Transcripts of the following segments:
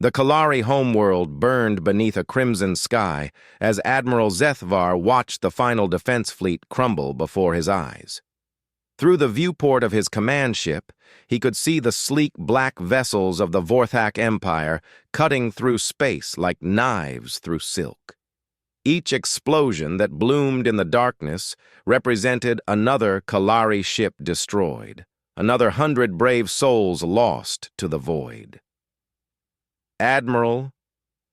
The Kalari homeworld burned beneath a crimson sky as Admiral Zethvar watched the final defense fleet crumble before his eyes. Through the viewport of his command ship, he could see the sleek black vessels of the Vorthak Empire cutting through space like knives through silk. Each explosion that bloomed in the darkness represented another Kalari ship destroyed, another 100 brave souls lost to the void. "Admiral,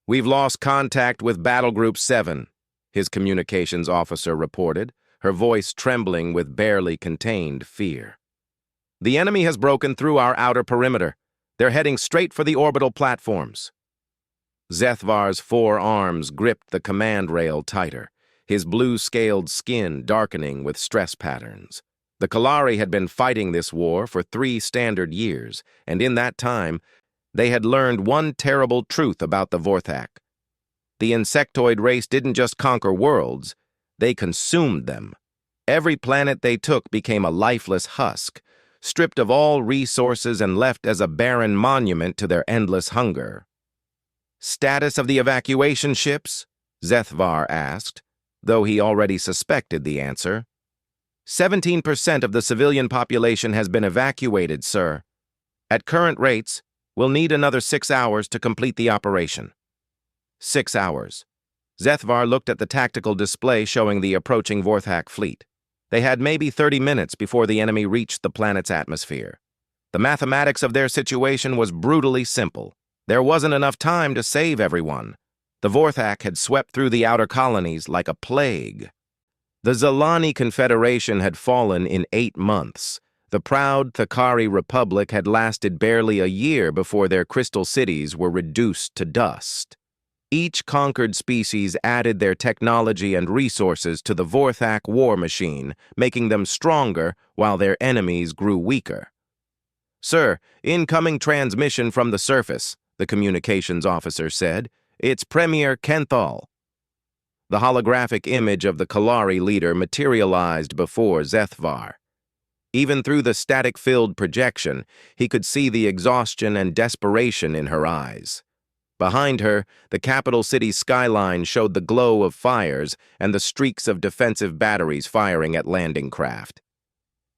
we've lost contact with Battle Group 7, his communications officer reported, her voice trembling with barely contained fear. "The enemy has broken through our outer perimeter. They're heading straight for the orbital platforms." Zethvar's 4 arms gripped the command rail tighter, his blue-scaled skin darkening with stress patterns. The Kalari had been fighting this war for 3 standard years, and in that time, they had learned one terrible truth about the Vorthak. The insectoid race didn't just conquer worlds, they consumed them. Every planet they took became a lifeless husk, stripped of all resources and left as a barren monument to their endless hunger. "Status of the evacuation ships?" Zethvar asked, though he already suspected the answer. 17% of the civilian population has been evacuated, sir. At current rates, we'll need another 6 hours to complete the operation." 6 hours. Zethvar looked at the tactical display showing the approaching Vorthak fleet. They had maybe 30 minutes before the enemy reached the planet's atmosphere. The mathematics of their situation was brutally simple. There wasn't enough time to save everyone. The Vorthak had swept through the outer colonies like a plague. The Zalani Confederation had fallen in 8 months. The proud Thakari Republic had lasted barely a year before their crystal cities were reduced to dust. Each conquered species added their technology and resources to the Vorthak war machine, making them stronger while their enemies grew weaker. "Sir, incoming transmission from the surface," the communications officer said. "It's Premier Kenthal." The holographic image of the Kalari leader materialized before Zethvar. Even through the static-filled projection, he could see the exhaustion and desperation in her eyes. Behind her, the capital city's skyline showed the glow of fires and the streaks of defensive batteries firing at landing craft.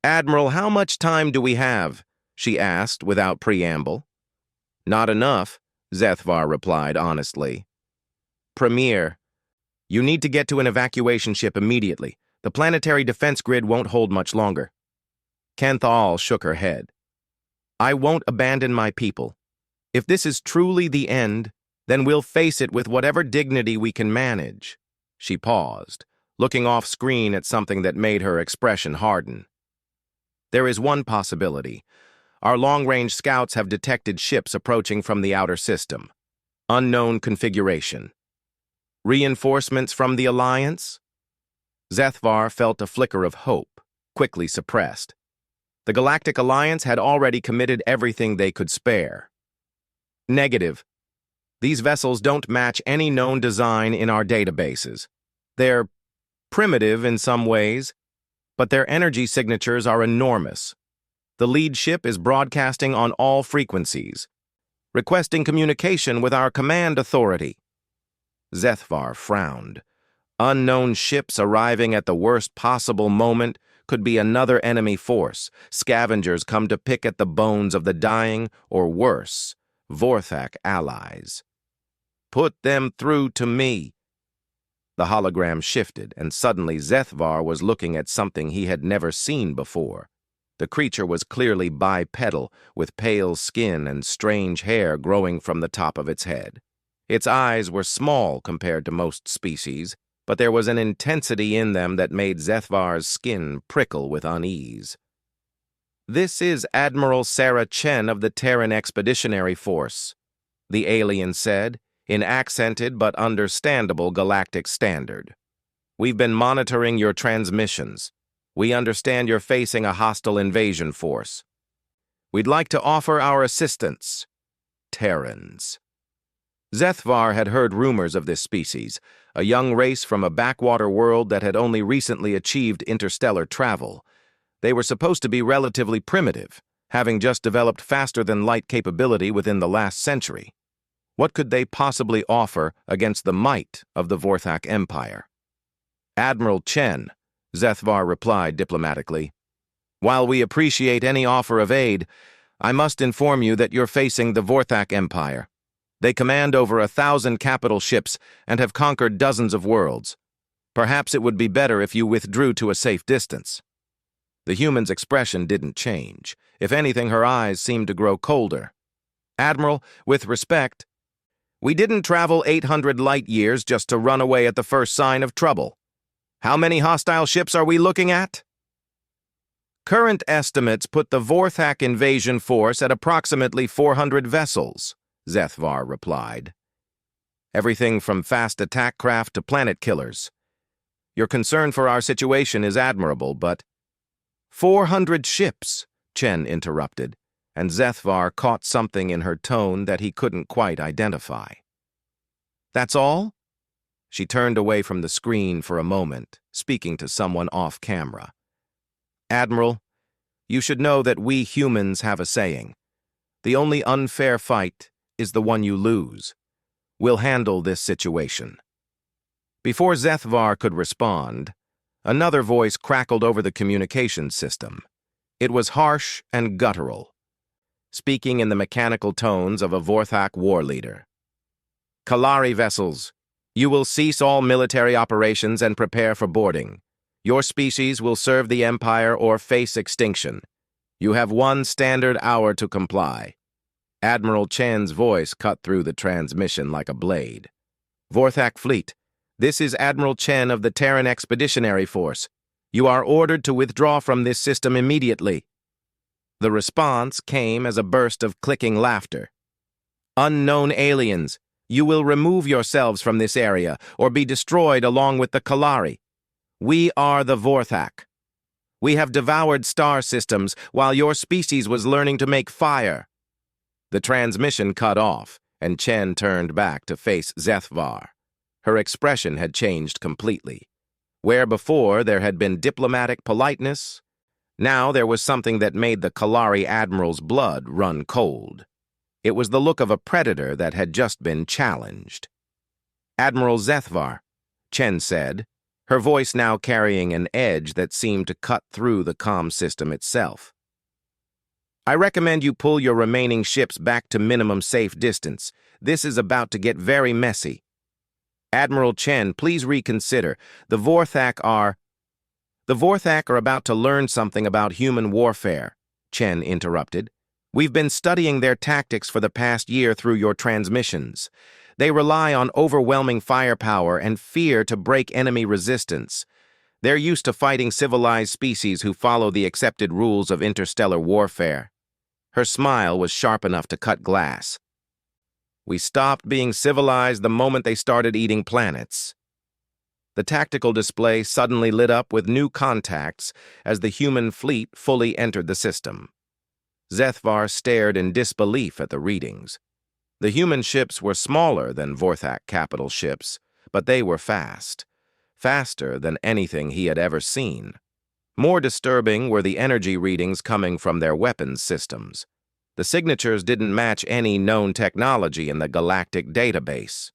"Admiral, how much time do we have?" she asked without preamble. "Not enough," Zethvar replied honestly. "Premier, you need to get to an evacuation ship immediately. The planetary defense grid won't hold much longer." Kenthal shook her head. "I won't abandon my people. If this is truly the end, then we'll face it with whatever dignity we can manage." She paused, looking off-screen at something that made her expression harden. "There is one possibility. Our long-range scouts have detected ships approaching from the outer system. Unknown configuration. Reinforcements from the Alliance?" Zethvar felt a flicker of hope, quickly suppressed. The Galactic Alliance had already committed everything they could spare. "Negative. These vessels don't match any known design in our databases. They're primitive in some ways, but their energy signatures are enormous. The lead ship is broadcasting on all frequencies, requesting communication with our command authority." Zethvar frowned. Unknown ships arriving at the worst possible moment could be another enemy force, scavengers come to pick at the bones of the dying, or worse, Vorthak allies. "Put them through to me." The hologram shifted, and suddenly Zethvar was looking at something he had never seen before. The creature was clearly bipedal, with pale skin and strange hair growing from the top of its head. Its eyes were small compared to most species, but there was an intensity in them that made Zethvar's skin prickle with unease. "This is Admiral Sarah Chen of the Terran Expeditionary Force," the alien said, in accented but understandable galactic standard. "We've been monitoring your transmissions. We understand you're facing a hostile invasion force. We'd like to offer our assistance." Terrans. Zethvar had heard rumors of this species, a young race from a backwater world that had only recently achieved interstellar travel. They were supposed to be relatively primitive, having just developed faster-than-light capability within the last century. What could they possibly offer against the might of the Vorthak Empire? Admiral Chen, Zethvar replied diplomatically. While we appreciate any offer of aid, I must inform you that you're facing the Vorthak Empire. They command over 1,000 capital ships and have conquered dozens of worlds. Perhaps it would be better if you withdrew to a safe distance. The human's expression didn't change. If anything, her eyes seemed to grow colder. Admiral, with respect, we didn't travel 800 light years just to run away at the first sign of trouble. How many hostile ships are we looking at? Current estimates put the Vorthak invasion force at approximately 400 vessels, Zethvar replied. Everything from fast attack craft to planet killers. Your concern for our situation is admirable, but 400 ships, Chen interrupted, and Zethvar caught something in her tone that he couldn't quite identify. That's all? She turned away from the screen for a moment, speaking to someone off camera. Admiral, you should know that we humans have a saying. The only unfair fight is the one you lose. We'll handle this situation. Before Zethvar could respond, another voice crackled over the communications system. It was harsh and guttural, speaking in the mechanical tones of a Vorthak war leader. Kalari vessels, you will cease all military operations and prepare for boarding. Your species will serve the Empire or face extinction. You have 1 standard hour to comply. Admiral Chen's voice cut through the transmission like a blade. Vorthak Fleet, this is Admiral Chen of the Terran Expeditionary Force. You are ordered to withdraw from this system immediately. The response came as a burst of clicking laughter. Unknown aliens, you will remove yourselves from this area or be destroyed along with the Kalari. We are the Vorthak. We have devoured star systems while your species was learning to make fire. The transmission cut off, and Chen turned back to face Zethvar. Her expression had changed completely. Where before there had been diplomatic politeness, now there was something that made the Kalari Admiral's blood run cold. It was the look of a predator that had just been challenged. Admiral Zethvar, Chen said, her voice now carrying an edge that seemed to cut through the comm system itself. I recommend you pull your remaining ships back to minimum safe distance. This is about to get very messy. Admiral Chen, please reconsider. The Vorthak are about to learn something about human warfare, Chen interrupted. We've been studying their tactics for the past year through your transmissions. They rely on overwhelming firepower and fear to break enemy resistance. They're used to fighting civilized species who follow the accepted rules of interstellar warfare. Her smile was sharp enough to cut glass. We stopped being civilized the moment they started eating planets. The tactical display suddenly lit up with new contacts as the human fleet fully entered the system. Zethvar stared in disbelief at the readings. The human ships were smaller than Vorthak capital ships, but they were fast. Faster than anything he had ever seen. More disturbing were the energy readings coming from their weapons systems. The signatures didn't match any known technology in the Galactic database.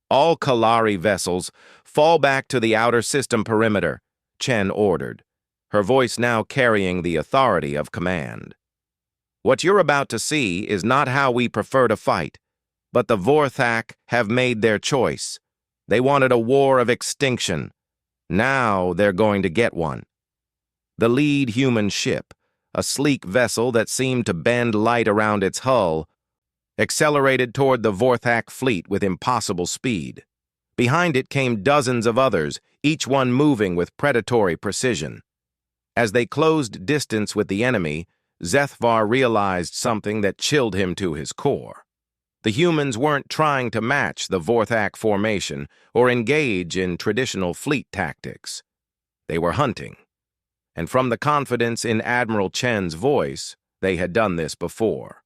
All Kalari vessels, fall back to the outer system perimeter, Chen ordered, her voice now carrying the authority of command. What you're about to see is not how we prefer to fight, but the Vorthak have made their choice. They wanted a war of extinction. Now they're going to get one. The lead human ship, a sleek vessel that seemed to bend light around its hull, accelerated toward the Vorthak fleet with impossible speed. Behind it came dozens of others, each one moving with predatory precision. As they closed distance with the enemy, Zethvar realized something that chilled him to his core. The humans weren't trying to match the Vorthak formation or engage in traditional fleet tactics. They were hunting. And from the confidence in Admiral Chen's voice, they had done this before.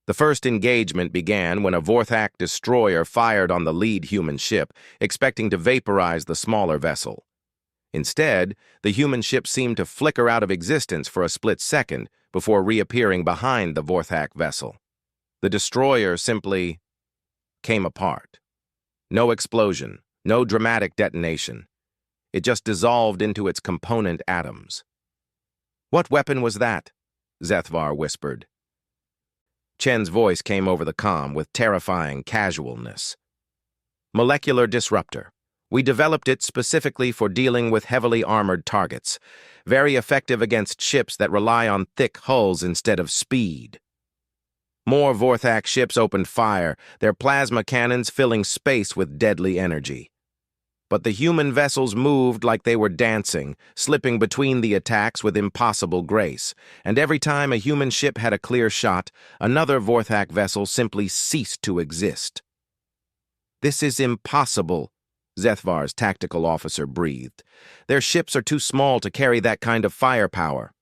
The first engagement began when a Vorthak destroyer fired on the lead human ship, expecting to vaporize the smaller vessel. Instead, the human ship seemed to flicker out of existence for a split second before reappearing behind the Vorthak vessel. The destroyer simply came apart. No explosion, no dramatic detonation. It just dissolved into its component atoms. "What weapon was that?" Zethvar whispered. Chen's voice came over the comm with terrifying casualness. "Molecular disruptor. We developed it specifically for dealing with heavily armored targets. Very effective against ships that rely on thick hulls instead of speed." More Vorthak ships opened fire, their plasma cannons filling space with deadly energy. But the human vessels moved like they were dancing, slipping between the attacks with impossible grace, and every time a human ship had a clear shot, another Vorthak vessel simply ceased to exist. "This is impossible," Zethvar's tactical officer breathed. "Their ships are too small to carry that kind of firepower."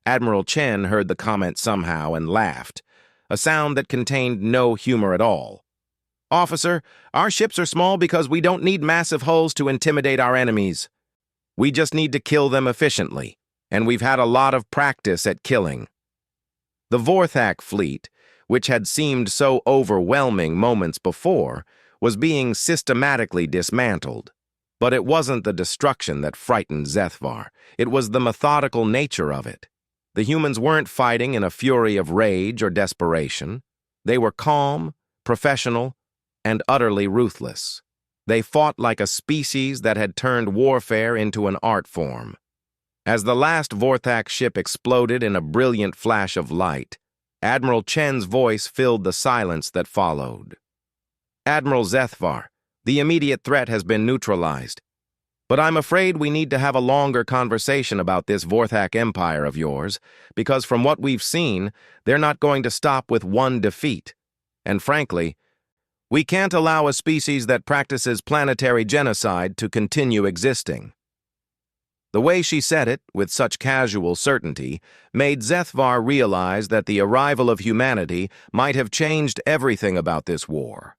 Admiral Chen heard the comment somehow and laughed, a sound that contained no humor at all. "Officer, our ships are small because we don't need massive hulls to intimidate our enemies. We just need to kill them efficiently, and we've had a lot of practice at killing." The Vorthak fleet, which had seemed so overwhelming moments before, was being systematically dismantled. But it wasn't the destruction that frightened Zethvar. It was the methodical nature of it. The humans weren't fighting in a fury of rage or desperation. They were calm, professional, and utterly ruthless. They fought like a species that had turned warfare into an art form. As the last Vorthak ship exploded in a brilliant flash of light, Admiral Chen's voice filled the silence that followed. "Admiral Zethvar, the immediate threat has been neutralized. But I'm afraid we need to have a longer conversation about this Vorthak empire of yours, because from what we've seen, they're not going to stop with one defeat. And frankly, we can't allow a species that practices planetary genocide to continue existing." The way she said it, with such casual certainty, made Zethvar realize that the arrival of humanity might have changed everything about this war.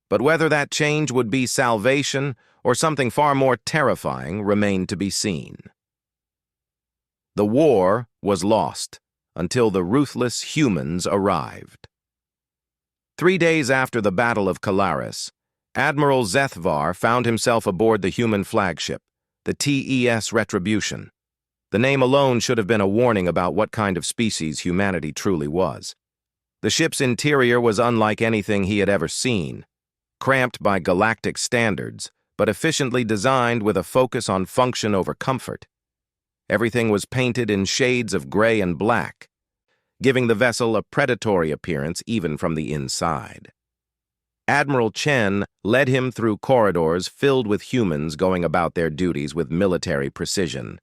But whether that change would be salvation or something far more terrifying remained to be seen. The war was lost until the ruthless humans arrived. 3 days after the Battle of Kalaris, Admiral Zethvar found himself aboard the human flagship, the TES Retribution. The name alone should have been a warning about what kind of species humanity truly was. The ship's interior was unlike anything he had ever seen, cramped by galactic standards, but efficiently designed with a focus on function over comfort. Everything was painted in shades of gray and black, giving the vessel a predatory appearance even from the inside. Admiral Chen led him through corridors filled with humans going about their duties with military precision.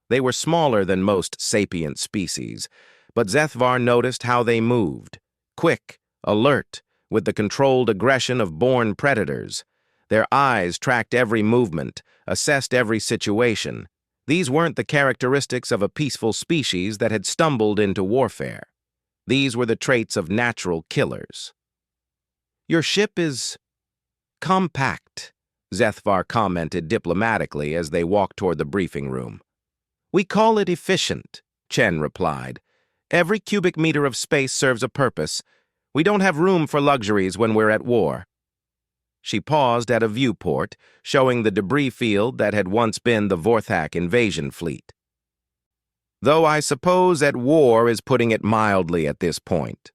They were smaller than most sapient species, but Zethvar noticed how they moved, quick, alert, with the controlled aggression of born predators. Their eyes tracked every movement, assessed every situation. These weren't the characteristics of a peaceful species that had stumbled into warfare. These were the traits of natural killers. "Your ship is compact," Zethvar commented diplomatically as they walked toward the briefing room. "We call it efficient," Chen replied. "Every cubic meter of space serves a purpose. We don't have room for luxuries when we're at war." She paused at a viewport, showing the debris field that had once been the Vorthak invasion fleet. "Though I suppose at war is putting it mildly at this point."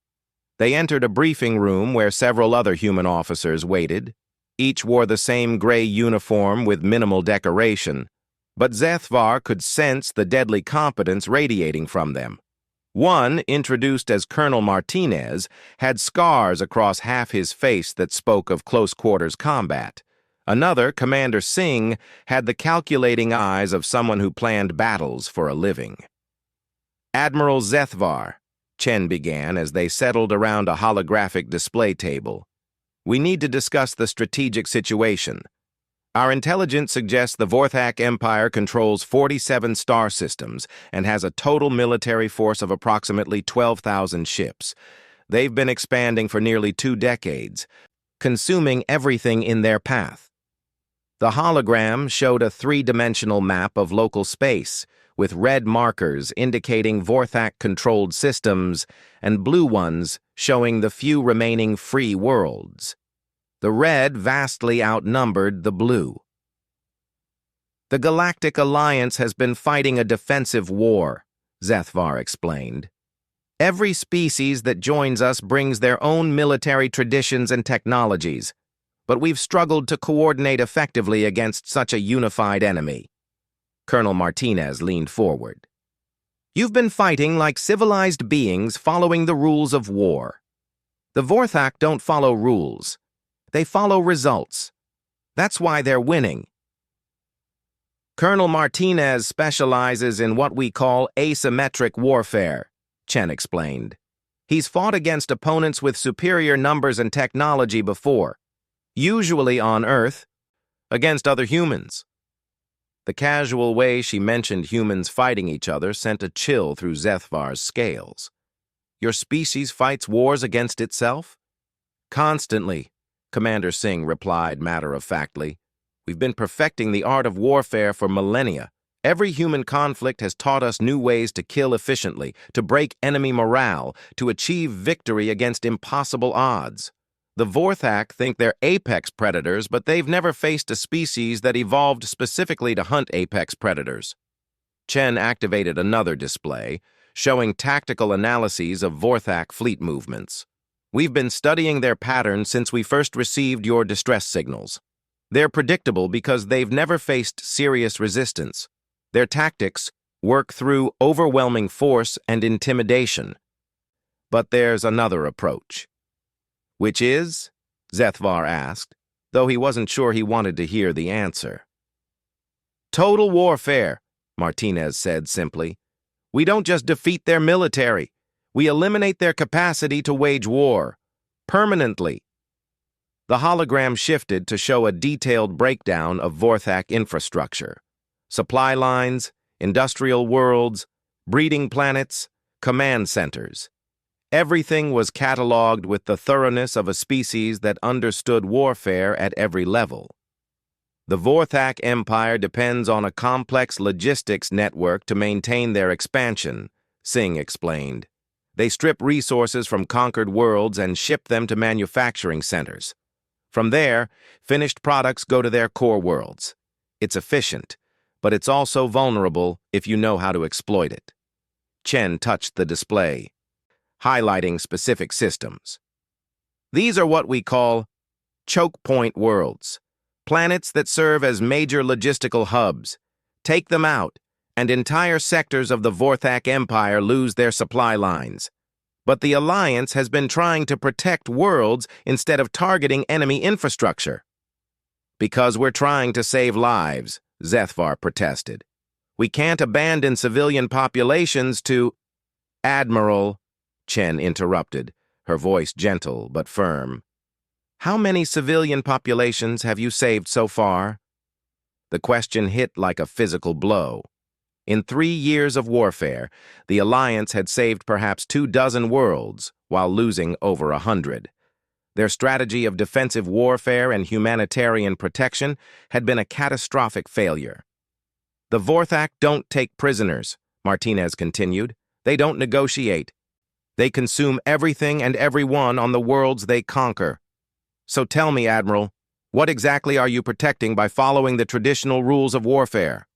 They entered a briefing room where several other human officers waited. Each wore the same gray uniform with minimal decoration, but Zethvar could sense the deadly competence radiating from them. One, introduced as Colonel Martinez, had scars across half his face that spoke of close-quarters combat. Another, Commander Singh, had the calculating eyes of someone who planned battles for a living. "Admiral Zethvar," Chen began as they settled around a holographic display table. "We need to discuss the strategic situation. Our intelligence suggests the Vorthak Empire controls 47 star systems and has a total military force of approximately 12,000 ships. They've been expanding for nearly 2 decades, consuming everything in their path." The hologram showed a 3-dimensional map of local space, with red markers indicating Vorthak-controlled systems and blue ones showing the few remaining free worlds. The red vastly outnumbered the blue. The Galactic Alliance has been fighting a defensive war, Zethvar explained. Every species that joins us brings their own military traditions and technologies, but we've struggled to coordinate effectively against such a unified enemy. Colonel Martinez leaned forward. You've been fighting like civilized beings following the rules of war. The Vorthak don't follow rules. They follow results. That's why they're winning. Colonel Martinez specializes in what we call asymmetric warfare, Chen explained. He's fought against opponents with superior numbers and technology before, usually on Earth, against other humans. The casual way she mentioned humans fighting each other sent a chill through Zethvar's scales. Your species fights wars against itself? Constantly, Commander Singh replied matter-of-factly. We've been perfecting the art of warfare for millennia. Every human conflict has taught us new ways to kill efficiently, to break enemy morale, to achieve victory against impossible odds. The Vorthak think they're apex predators, but they've never faced a species that evolved specifically to hunt apex predators. Chen activated another display, showing tactical analyses of Vorthak fleet movements. We've been studying their patterns since we first received your distress signals. They're predictable because they've never faced serious resistance. Their tactics work through overwhelming force and intimidation. But there's another approach. Which is? Zethvar asked, though he wasn't sure he wanted to hear the answer. Total warfare, Martinez said simply. We don't just defeat their military. We eliminate their capacity to wage war. Permanently. The hologram shifted to show a detailed breakdown of Vorthak infrastructure. Supply lines, industrial worlds, breeding planets, command centers. Everything was cataloged with the thoroughness of a species that understood warfare at every level. The Vorthak Empire depends on a complex logistics network to maintain their expansion, Singh explained. They strip resources from conquered worlds and ship them to manufacturing centers. From there, finished products go to their core worlds. It's efficient, but it's also vulnerable if you know how to exploit it. Chen touched the display, highlighting specific systems. These are what we call choke point worlds, planets that serve as major logistical hubs. Take them out, and entire sectors of the Vorthak Empire lose their supply lines. But the Alliance has been trying to protect worlds instead of targeting enemy infrastructure. Because we're trying to save lives, Zethvar protested. We can't abandon civilian populations to... Admiral, Chen interrupted, her voice gentle but firm. How many civilian populations have you saved so far? The question hit like a physical blow. In 3 years of warfare, the Alliance had saved perhaps 24 worlds, while losing over 100. Their strategy of defensive warfare and humanitarian protection had been a catastrophic failure. The Vorthak don't take prisoners, Martinez continued. They don't negotiate. They consume everything and everyone on the worlds they conquer. So tell me, Admiral, what exactly are you protecting by following the traditional rules of warfare?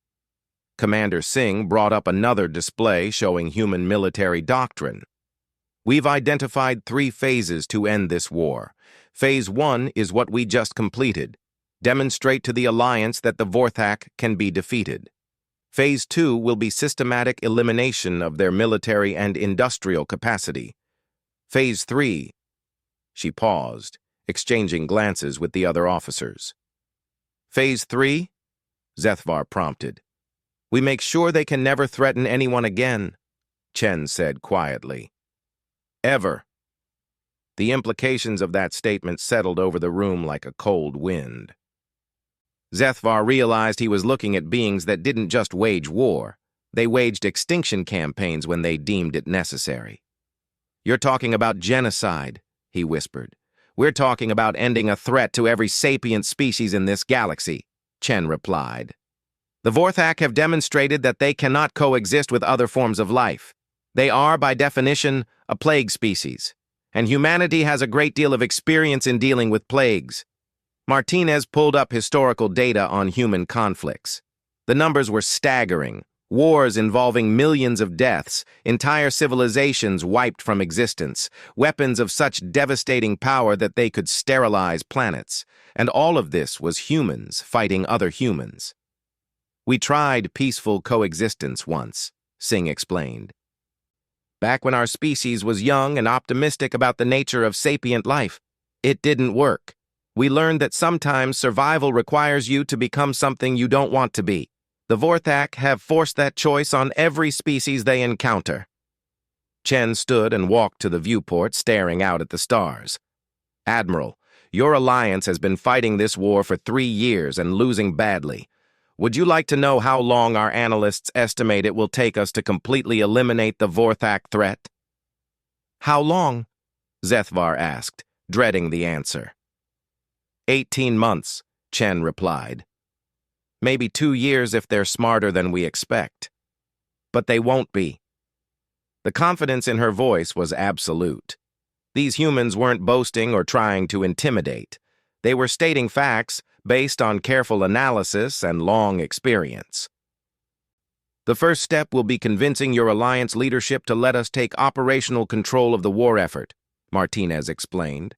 Commander Singh brought up another display showing human military doctrine. We've identified 3 phases to end this war. Phase 1 is what we just completed. Demonstrate to the Alliance that the Vorthak can be defeated. Phase 2 will be systematic elimination of their military and industrial capacity. Phase 3... She paused, exchanging glances with the other officers. Phase 3? Zethvar prompted. We make sure they can never threaten anyone again, Chen said quietly. Ever. The implications of that statement settled over the room like a cold wind. Zethvar realized he was looking at beings that didn't just wage war. They waged extinction campaigns when they deemed it necessary. You're talking about genocide, he whispered. We're talking about ending a threat to every sapient species in this galaxy, Chen replied. The Vorthak have demonstrated that they cannot coexist with other forms of life. They are, by definition, a plague species, and humanity has a great deal of experience in dealing with plagues. Martinez pulled up historical data on human conflicts. The numbers were staggering. Wars involving millions of deaths, entire civilizations wiped from existence, weapons of such devastating power that they could sterilize planets. And all of this was humans fighting other humans. We tried peaceful coexistence once, Singh explained. Back when our species was young and optimistic about the nature of sapient life, it didn't work. We learned that sometimes survival requires you to become something you don't want to be. The Vorthak have forced that choice on every species they encounter. Chen stood and walked to the viewport, staring out at the stars. Admiral, your alliance has been fighting this war for 3 years and losing badly. Would you like to know how long our analysts estimate it will take us to completely eliminate the Vorthak threat? How long? Zethvar asked, dreading the answer. 18 months, Chen replied. Maybe 2 years if they're smarter than we expect. But they won't be. The confidence in her voice was absolute. These humans weren't boasting or trying to intimidate. They were stating facts based on careful analysis and long experience. The first step will be convincing your alliance leadership to let us take operational control of the war effort, Martinez explained.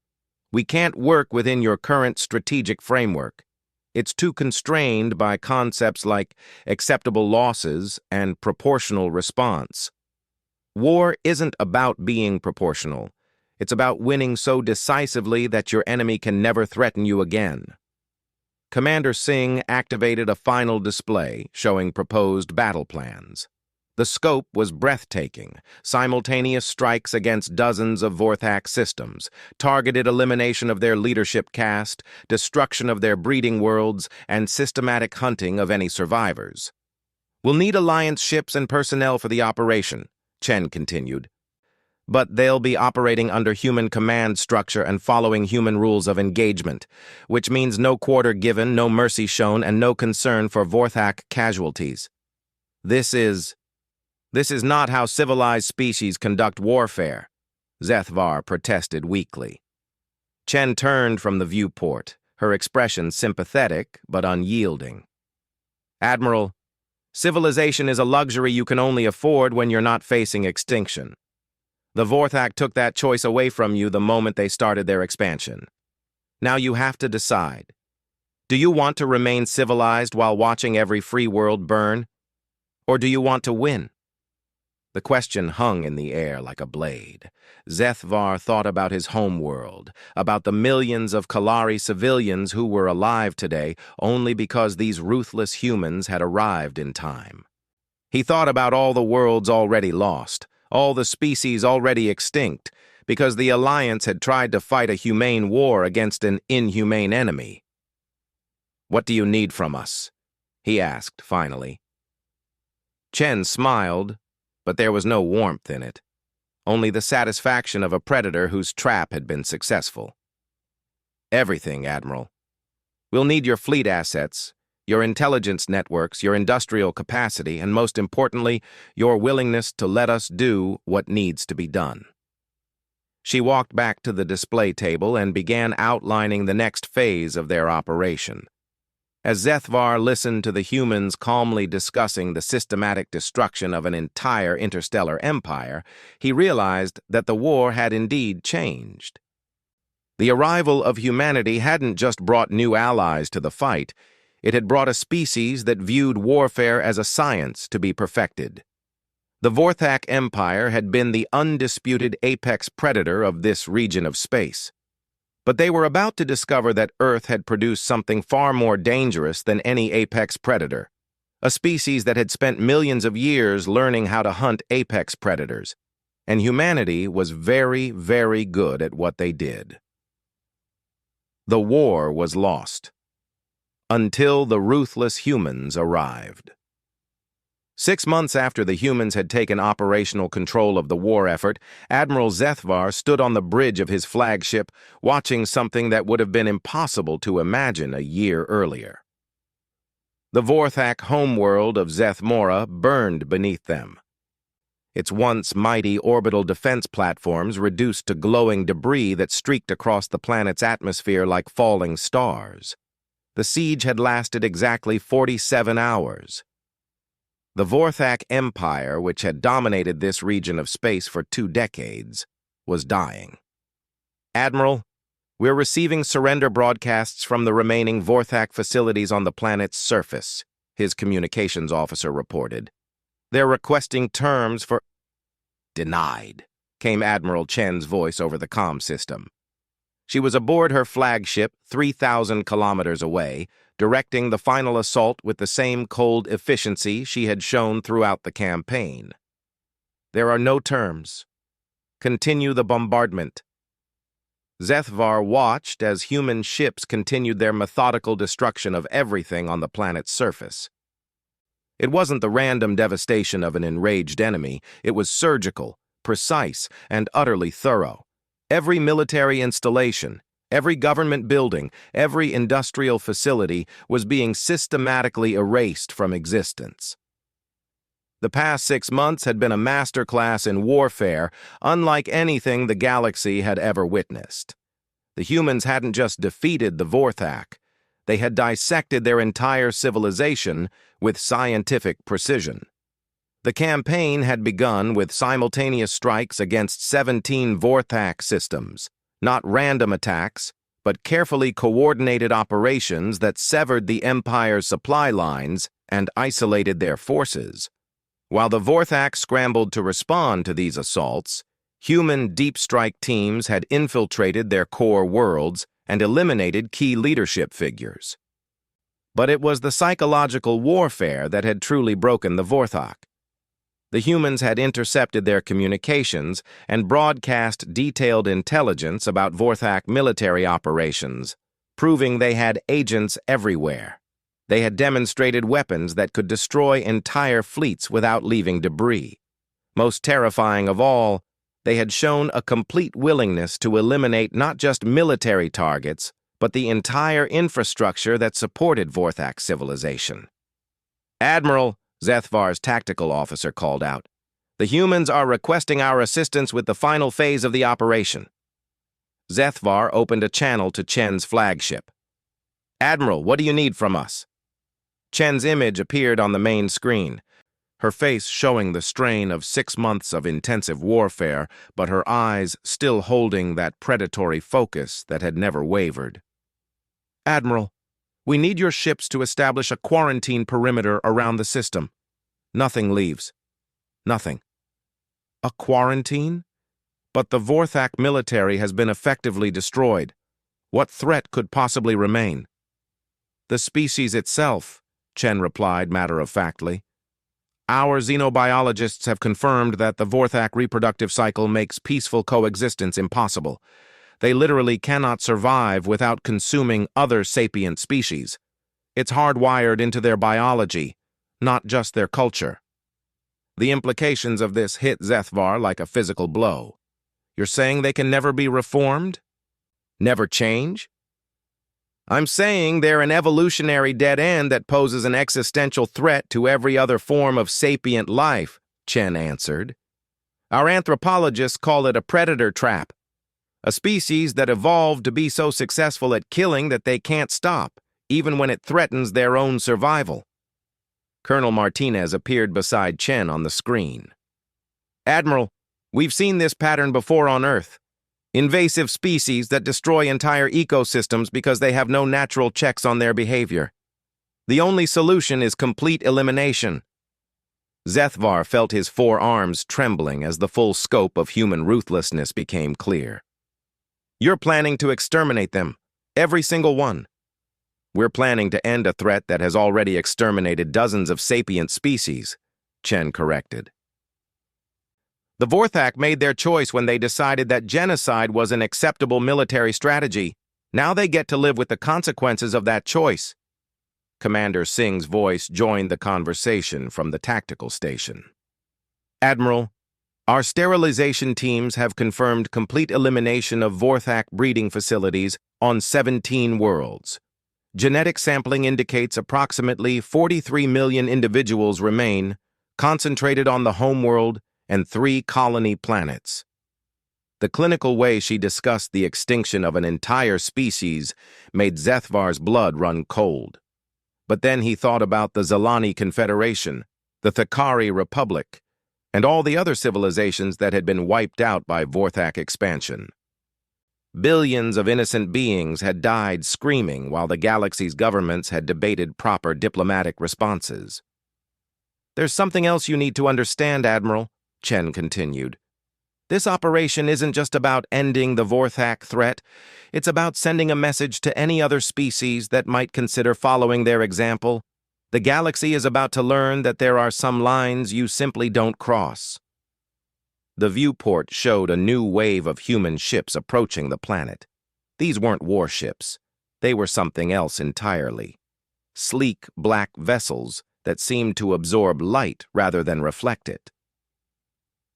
We can't work within your current strategic framework. It's too constrained by concepts like acceptable losses and proportional response. War isn't about being proportional. It's about winning so decisively that your enemy can never threaten you again. Commander Singh activated a final display showing proposed battle plans. The scope was breathtaking: simultaneous strikes against dozens of Vorthak systems, targeted elimination of their leadership caste, destruction of their breeding worlds, and systematic hunting of any survivors. We'll need alliance ships and personnel for the operation, Chen continued. But they'll be operating under human command structure and following human rules of engagement, which means no quarter given, no mercy shown, and no concern for Vorthak casualties. This is not how civilized species conduct warfare, Zethvar protested weakly. Chen turned from the viewport, her expression sympathetic but unyielding. Admiral, civilization is a luxury you can only afford when you're not facing extinction. The Vorthak took that choice away from you the moment they started their expansion. Now you have to decide. Do you want to remain civilized while watching every free world burn? Or do you want to win? The question hung in the air like a blade. Zethvar thought about his homeworld, about the millions of Kalari civilians who were alive today only because these ruthless humans had arrived in time. He thought about all the worlds already lost, all the species already extinct, because the Alliance had tried to fight a humane war against an inhumane enemy. "What do you need from us?" he asked, finally. Chen smiled, but there was no warmth in it, only the satisfaction of a predator whose trap had been successful. "Everything, Admiral. We'll need your fleet assets, your intelligence networks, your industrial capacity, and most importantly, your willingness to let us do what needs to be done." She walked back to the display table and began outlining the next phase of their operation. As Zethvar listened to the humans calmly discussing the systematic destruction of an entire interstellar empire, he realized that the war had indeed changed. The arrival of humanity hadn't just brought new allies to the fight, it had brought a species that viewed warfare as a science to be perfected. The Vorthak Empire had been the undisputed apex predator of this region of space. But they were about to discover that Earth had produced something far more dangerous than any apex predator, a species that had spent millions of years learning how to hunt apex predators, and humanity was very, very good at what they did. The war was lost, until the ruthless humans arrived. 6 months after the humans had taken operational control of the war effort, Admiral Zethvar stood on the bridge of his flagship, watching something that would have been impossible to imagine a year earlier. The Vorthak homeworld of Zethmora burned beneath them. Its once mighty orbital defense platforms reduced to glowing debris that streaked across the planet's atmosphere like falling stars. The siege had lasted exactly 47 hours. The Vorthak Empire, which had dominated this region of space for 2 decades, was dying. Admiral, we're receiving surrender broadcasts from the remaining Vorthak facilities on the planet's surface, his communications officer reported. They're requesting terms for... Denied, came Admiral Chen's voice over the comm system. She was aboard her flagship 3,000 kilometers away, directing the final assault with the same cold efficiency she had shown throughout the campaign. There are no terms. Continue the bombardment. Zethvar watched as human ships continued their methodical destruction of everything on the planet's surface. It wasn't the random devastation of an enraged enemy, it was surgical, precise, and utterly thorough. Every military installation, every government building, every industrial facility was being systematically erased from existence. The past 6 months had been a masterclass in warfare, unlike anything the galaxy had ever witnessed. The humans hadn't just defeated the Vorthak, they had dissected their entire civilization with scientific precision. The campaign had begun with simultaneous strikes against 17 Vorthak systems, not random attacks, but carefully coordinated operations that severed the Empire's supply lines and isolated their forces. While the Vorthak scrambled to respond to these assaults, human deep strike teams had infiltrated their core worlds and eliminated key leadership figures. But it was the psychological warfare that had truly broken the Vorthak. The humans had intercepted their communications and broadcast detailed intelligence about Vorthak military operations, proving they had agents everywhere. They had demonstrated weapons that could destroy entire fleets without leaving debris. Most terrifying of all, they had shown a complete willingness to eliminate not just military targets, but the entire infrastructure that supported Vorthak civilization. Admiral, Zethvar's tactical officer called out, the humans are requesting our assistance with the final phase of the operation. Zethvar opened a channel to Chen's flagship. Admiral, what do you need from us? Chen's image appeared on the main screen, her face showing the strain of 6 months of intensive warfare, but her eyes still holding that predatory focus that had never wavered. Admiral, we need your ships to establish a quarantine perimeter around the system. Nothing leaves. Nothing. A quarantine? But the Vorthak military has been effectively destroyed. What threat could possibly remain? The species itself, Chen replied matter-of-factly. Our xenobiologists have confirmed that the Vorthak reproductive cycle makes peaceful coexistence impossible. They literally cannot survive without consuming other sapient species. It's hardwired into their biology, not just their culture. The implications of this hit Zethvar like a physical blow. You're saying they can never be reformed? Never change? I'm saying they're an evolutionary dead end that poses an existential threat to every other form of sapient life, Chen answered. Our anthropologists call it a predator trap, a species that evolved to be so successful at killing that they can't stop, even when it threatens their own survival. Colonel Martinez appeared beside Chen on the screen. Admiral, we've seen this pattern before on Earth. Invasive species that destroy entire ecosystems because they have no natural checks on their behavior. The only solution is complete elimination. Zethvar felt his forearms trembling as the full scope of human ruthlessness became clear. You're planning to exterminate them, every single one. We're planning to end a threat that has already exterminated dozens of sapient species, Chen corrected. The Vorthak made their choice when they decided that genocide was an acceptable military strategy. Now they get to live with the consequences of that choice. Commander Singh's voice joined the conversation from the tactical station. Admiral, our sterilization teams have confirmed complete elimination of Vorthak breeding facilities on 17 worlds. Genetic sampling indicates approximately 43 million individuals remain, concentrated on the homeworld and 3 colony planets. The clinical way she discussed the extinction of an entire species made Zethvar's blood run cold. But then he thought about the Zelani Confederation, the Thakari Republic, and all the other civilizations that had been wiped out by Vorthak expansion. Billions of innocent beings had died screaming while the galaxy's governments had debated proper diplomatic responses. "There's something else you need to understand, Admiral," Chen continued. "This operation isn't just about ending the Vorthak threat, it's about sending a message to any other species that might consider following their example. The galaxy is about to learn that there are some lines you simply don't cross." The viewport showed a new wave of human ships approaching the planet. These weren't warships. They were something else entirely. Sleek, black vessels that seemed to absorb light rather than reflect it.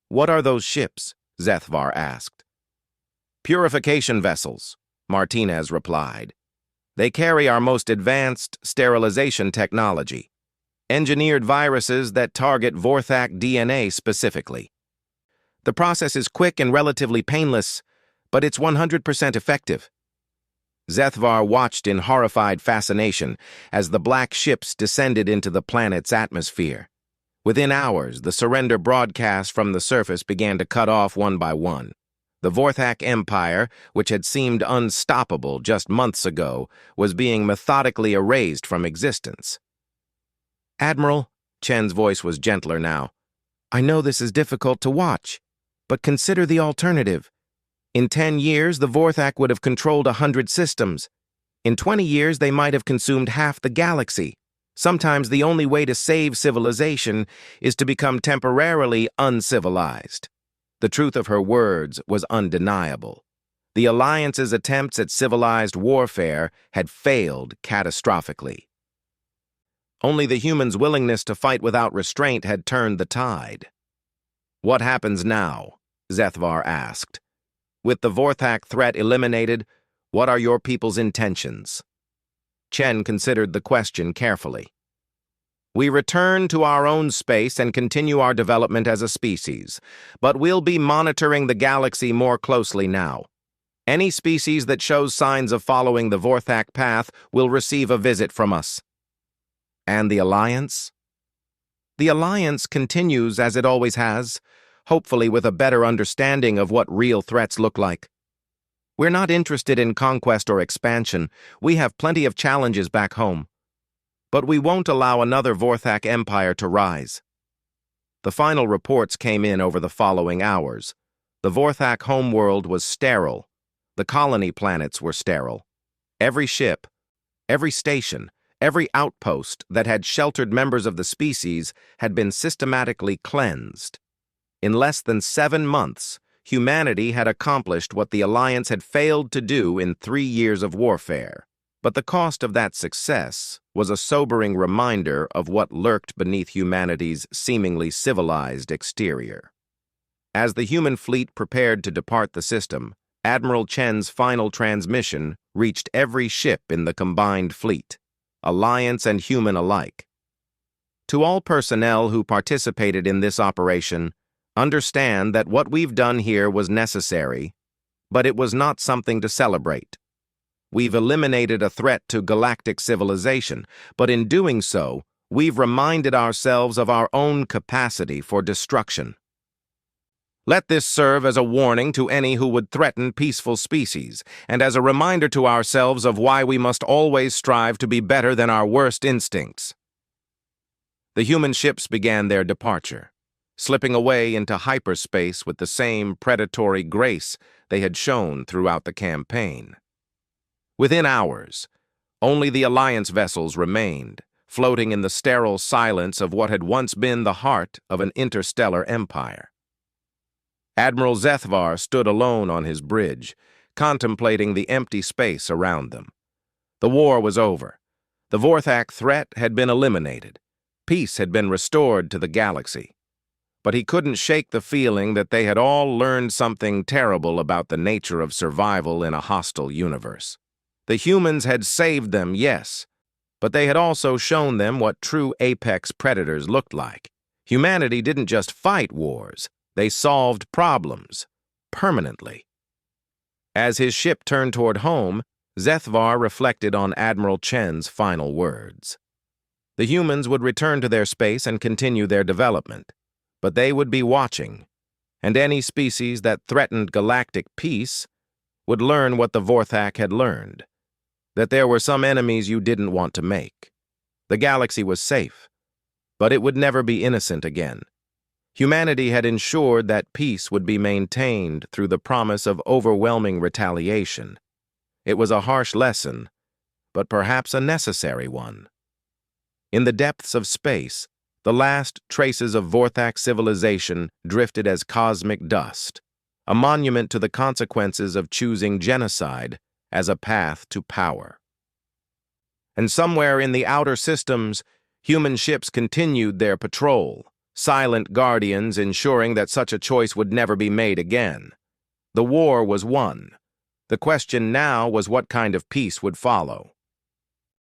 "What are those ships?" Zethvar asked. "Purification vessels," Martinez replied. "They carry our most advanced sterilization technology, engineered viruses that target Vorthak DNA specifically. The process is quick and relatively painless, but it's 100% effective." Zethvar watched in horrified fascination as the black ships descended into the planet's atmosphere. Within hours, the surrender broadcasts from the surface began to cut off one by one. The Vorthak Empire, which had seemed unstoppable just months ago, was being methodically erased from existence. "Admiral," Chen's voice was gentler now, "I know this is difficult to watch, but consider the alternative. In 10 years, the Vorthak would have controlled 100 systems. In 20 years, they might have consumed half the galaxy. Sometimes the only way to save civilization is to become temporarily uncivilized." The truth of her words was undeniable. The Alliance's attempts at civilized warfare had failed catastrophically. Only the humans' willingness to fight without restraint had turned the tide. "What happens now?" Zethvar asked. "With the Vorthak threat eliminated, what are your people's intentions?" Chen considered the question carefully. "We return to our own space and continue our development as a species, but we'll be monitoring the galaxy more closely now. Any species that shows signs of following the Vorthak path will receive a visit from us." "And the Alliance?" "The Alliance continues as it always has, hopefully with a better understanding of what real threats look like. We're not interested in conquest or expansion. We have plenty of challenges back home. But we won't allow another Vorthak empire to rise." The final reports came in over the following hours. The Vorthak homeworld was sterile. The colony planets were sterile. Every ship, every station, every outpost that had sheltered members of the species had been systematically cleansed. In less than 7 months, humanity had accomplished what the Alliance had failed to do in 3 years of warfare. But the cost of that success was a sobering reminder of what lurked beneath humanity's seemingly civilized exterior. As the human fleet prepared to depart the system, Admiral Chen's final transmission reached every ship in the combined fleet, Alliance and human alike. "To all personnel who participated in this operation, understand that what we've done here was necessary, but it was not something to celebrate. We've eliminated a threat to galactic civilization, but in doing so, we've reminded ourselves of our own capacity for destruction. Let this serve as a warning to any who would threaten peaceful species, and as a reminder to ourselves of why we must always strive to be better than our worst instincts." The human ships began their departure, slipping away into hyperspace with the same predatory grace they had shown throughout the campaign. Within hours, only the Alliance vessels remained, floating in the sterile silence of what had once been the heart of an interstellar empire. Admiral Zethvar stood alone on his bridge, contemplating the empty space around them. The war was over. The Vorthak threat had been eliminated. Peace had been restored to the galaxy. But he couldn't shake the feeling that they had all learned something terrible about the nature of survival in a hostile universe. The humans had saved them, yes, but they had also shown them what true apex predators looked like. Humanity didn't just fight wars, they solved problems, permanently. As his ship turned toward home, Zethvar reflected on Admiral Chen's final words. The humans would return to their space and continue their development, but they would be watching, and any species that threatened galactic peace would learn what the Vorthak had learned, that there were some enemies you didn't want to make. The galaxy was safe, but it would never be innocent again. Humanity had ensured that peace would be maintained through the promise of overwhelming retaliation. It was a harsh lesson, but perhaps a necessary one. In the depths of space, the last traces of Vorthak civilization drifted as cosmic dust, a monument to the consequences of choosing genocide as a path to power. And somewhere in the outer systems, human ships continued their patrol, silent guardians ensuring that such a choice would never be made again. The war was won. The question now was what kind of peace would follow.